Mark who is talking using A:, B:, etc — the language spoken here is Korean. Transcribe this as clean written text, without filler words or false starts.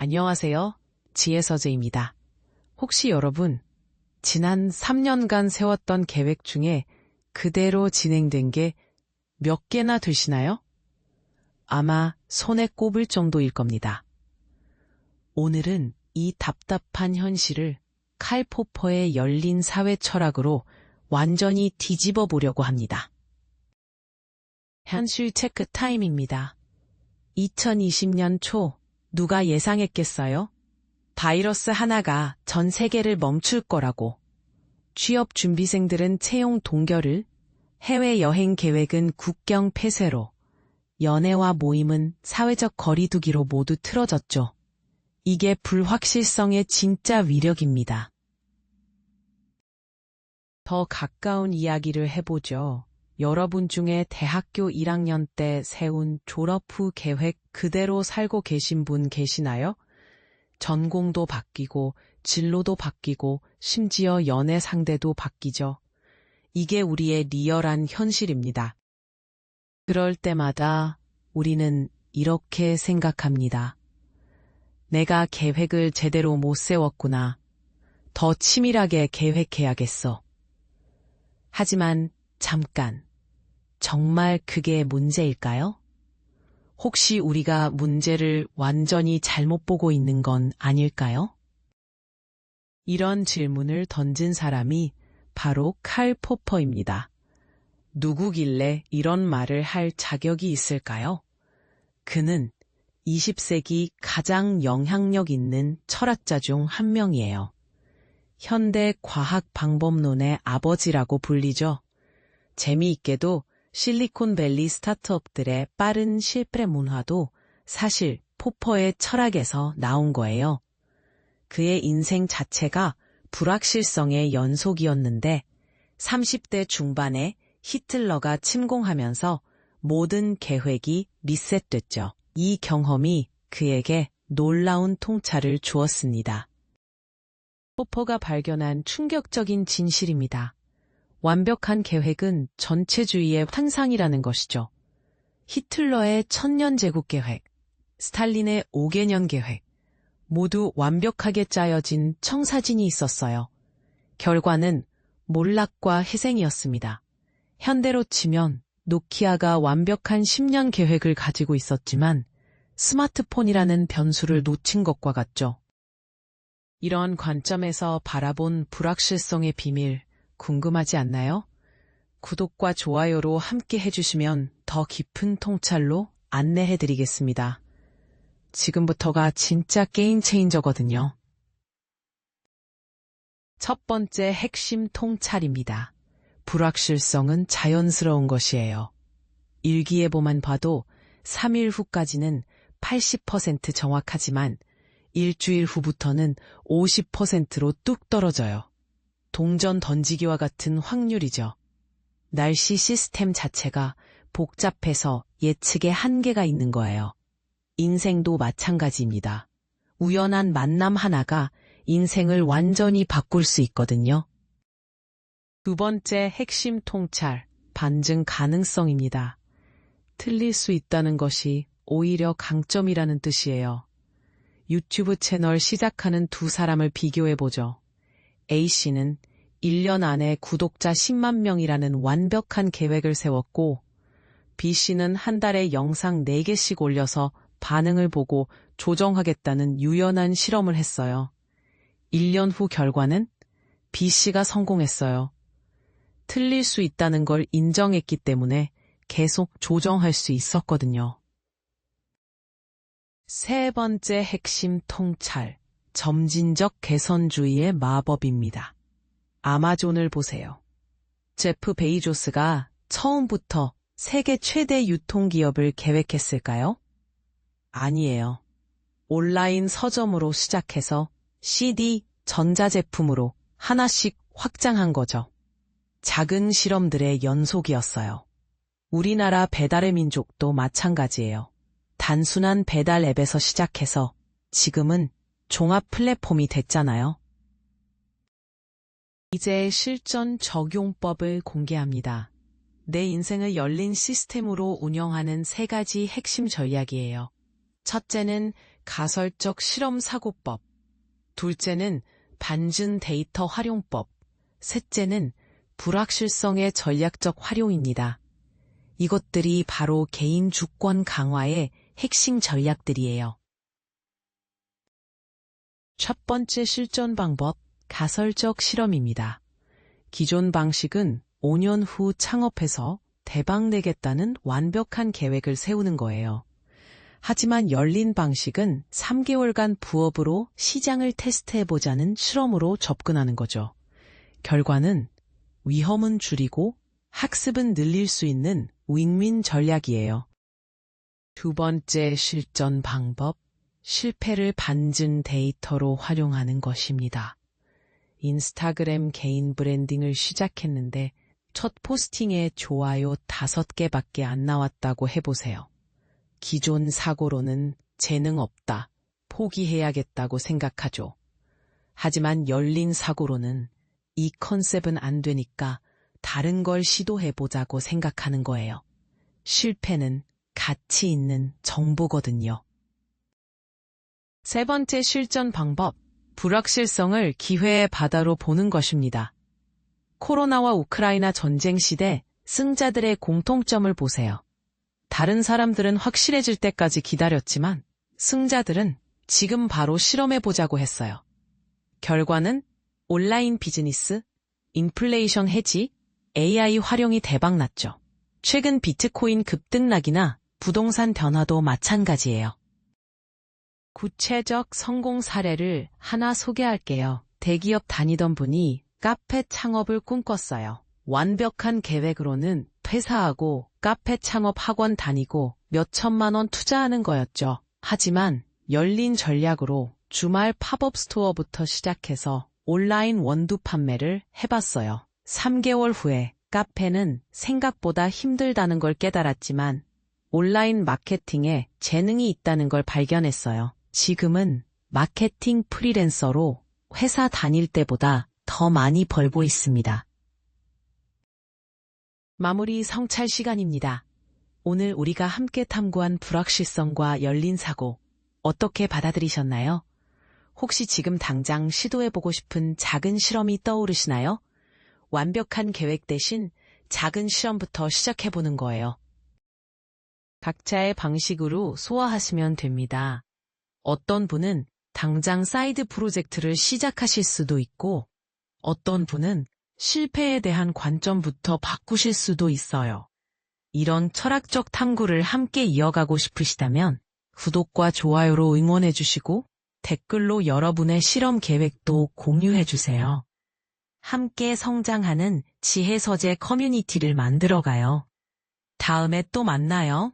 A: 안녕하세요. 지혜서재입니다. 혹시 여러분, 지난 3년간 세웠던 계획 중에 그대로 진행된 게 몇 개나 되시나요? 아마 손에 꼽을 정도일 겁니다. 오늘은 이 답답한 현실을 칼 포퍼의 열린 사회 철학으로 완전히 뒤집어 보려고 합니다. 현실 체크 타임입니다. 2020년 초 누가 예상했겠어요? 바이러스 하나가 전 세계를 멈출 거라고. 취업 준비생들은 채용 동결을, 해외여행 계획은 국경 폐쇄로, 연애와 모임은 사회적 거리두기로 모두 틀어졌죠. 이게 불확실성의 진짜 위력입니다. 더 가까운 이야기를 해보죠. 여러분 중에 대학교 1학년 때 세운 졸업 후 계획 그대로 살고 계신 분 계시나요? 전공도 바뀌고 진로도 바뀌고 심지어 연애 상대도 바뀌죠. 이게 우리의 리얼한 현실입니다. 그럴 때마다 우리는 이렇게 생각합니다. 내가 계획을 제대로 못 세웠구나. 더 치밀하게 계획해야겠어. 하지만 잠깐, 정말 그게 문제일까요? 혹시 우리가 문제를 완전히 잘못 보고 있는 건 아닐까요? 이런 질문을 던진 사람이 바로 칼 포퍼입니다. 누구길래 이런 말을 할 자격이 있을까요? 그는 20세기 가장 영향력 있는 철학자 중 한 명이에요. 현대 과학 방법론의 아버지라고 불리죠. 재미있게도 실리콘밸리 스타트업들의 빠른 실패 문화도 사실 포퍼의 철학에서 나온 거예요. 그의 인생 자체가 불확실성의 연속이었는데 30대 중반에 히틀러가 침공하면서 모든 계획이 리셋됐죠. 이 경험이 그에게 놀라운 통찰을 주었습니다. 포퍼가 발견한 충격적인 진실입니다. 완벽한 계획은 전체주의의 환상이라는 것이죠. 히틀러의 천년제국 계획, 스탈린의 5개년 계획, 모두 완벽하게 짜여진 청사진이 있었어요. 결과는 몰락과 희생이었습니다. 현대로 치면 노키아가 완벽한 10년 계획을 가지고 있었지만 스마트폰이라는 변수를 놓친 것과 같죠. 이런 관점에서 바라본 불확실성의 비밀 궁금하지 않나요? 구독과 좋아요로 함께 해주시면 더 깊은 통찰로 안내해드리겠습니다. 지금부터가 진짜 게임 체인저거든요. 첫 번째 핵심 통찰입니다. 불확실성은 자연스러운 것이에요. 일기예보만 봐도 3일 후까지는 80% 정확하지만 일주일 후부터는 50%로 뚝 떨어져요. 동전 던지기와 같은 확률이죠. 날씨 시스템 자체가 복잡해서 예측에 한계가 있는 거예요. 인생도 마찬가지입니다. 우연한 만남 하나가 인생을 완전히 바꿀 수 있거든요. 두 번째 핵심 통찰, 반증 가능성입니다. 틀릴 수 있다는 것이 오히려 강점이라는 뜻이에요. 유튜브 채널 시작하는 두 사람을 비교해보죠. A씨는 1년 안에 구독자 10만 명이라는 완벽한 계획을 세웠고 B씨는 한 달에 영상 4개씩 올려서 반응을 보고 조정하겠다는 유연한 실험을 했어요. 1년 후 결과는 B씨가 성공했어요. 틀릴 수 있다는 걸 인정했기 때문에 계속 조정할 수 있었거든요. 세 번째 핵심 통찰, 점진적 개선주의의 마법입니다. 아마존을 보세요. 제프 베이조스가 처음부터 세계 최대 유통기업을 계획했을까요? 아니에요. 온라인 서점으로 시작해서 CD, 전자제품으로 하나씩 확장한 거죠. 작은 실험들의 연속이었어요. 우리나라 배달의 민족도 마찬가지예요. 단순한 배달 앱에서 시작해서 지금은 종합 플랫폼이 됐잖아요. 이제 실전 적용법을 공개합니다. 내 인생을 열린 시스템으로 운영하는 3가지 핵심 전략이에요. 첫째는 가설적 실험 사고법, 둘째는 반증 데이터 활용법, 셋째는 불확실성의 전략적 활용입니다. 이것들이 바로 개인 주권 강화의 핵심 전략들이에요. 첫 번째 실전 방법, 가설적 실험입니다. 기존 방식은 5년 후 창업해서 대박 내겠다는 완벽한 계획을 세우는 거예요. 하지만 열린 방식은 3개월간 부업으로 시장을 테스트해보자는 실험으로 접근하는 거죠. 결과는 위험은 줄이고 학습은 늘릴 수 있는 윈윈 전략이에요. 두 번째 실전 방법, 실패를 반증 데이터로 활용하는 것입니다. 인스타그램 개인 브랜딩을 시작했는데 첫 포스팅에 좋아요 5개밖에 안 나왔다고 해보세요. 기존 사고로는 재능 없다, 포기해야겠다고 생각하죠. 하지만 열린 사고로는 이 컨셉은 안 되니까 다른 걸 시도해보자고 생각하는 거예요. 실패는 가치 있는 정보거든요. 세 번째 실전 방법, 불확실성을 기회의 바다로 보는 것입니다. 코로나와 우크라이나 전쟁 시대 승자들의 공통점을 보세요. 다른 사람들은 확실해질 때까지 기다렸지만 승자들은 지금 바로 실험해보자고 했어요. 결과는 온라인 비즈니스, 인플레이션 해지, AI 활용이 대박났죠. 최근 비트코인 급등락이나 부동산 변화도 마찬가지예요. 구체적 성공 사례를 하나 소개할게요. 대기업 다니던 분이 카페 창업을 꿈꿨어요. 완벽한 계획으로는 퇴사하고 카페 창업 학원 다니고 몇 천만 원 투자하는 거였죠. 하지만 열린 전략으로 주말 팝업 스토어부터 시작해서 온라인 원두 판매를 해봤어요. 3개월 후에 카페는 생각보다 힘들다는 걸 깨달았지만 온라인 마케팅에 재능이 있다는 걸 발견했어요. 지금은 마케팅 프리랜서로 회사 다닐 때보다 더 많이 벌고 있습니다. 마무리 성찰 시간입니다. 오늘 우리가 함께 탐구한 불확실성과 열린 사고, 어떻게 받아들이셨나요? 혹시 지금 당장 시도해보고 싶은 작은 실험이 떠오르시나요? 완벽한 계획 대신 작은 실험부터 시작해보는 거예요. 각자의 방식으로 소화하시면 됩니다. 어떤 분은 당장 사이드 프로젝트를 시작하실 수도 있고, 어떤 분은 실패에 대한 관점부터 바꾸실 수도 있어요. 이런 철학적 탐구를 함께 이어가고 싶으시다면 구독과 좋아요로 응원해주시고 댓글로 여러분의 실험 계획도 공유해주세요. 함께 성장하는 지혜서재 커뮤니티를 만들어가요. 다음에 또 만나요.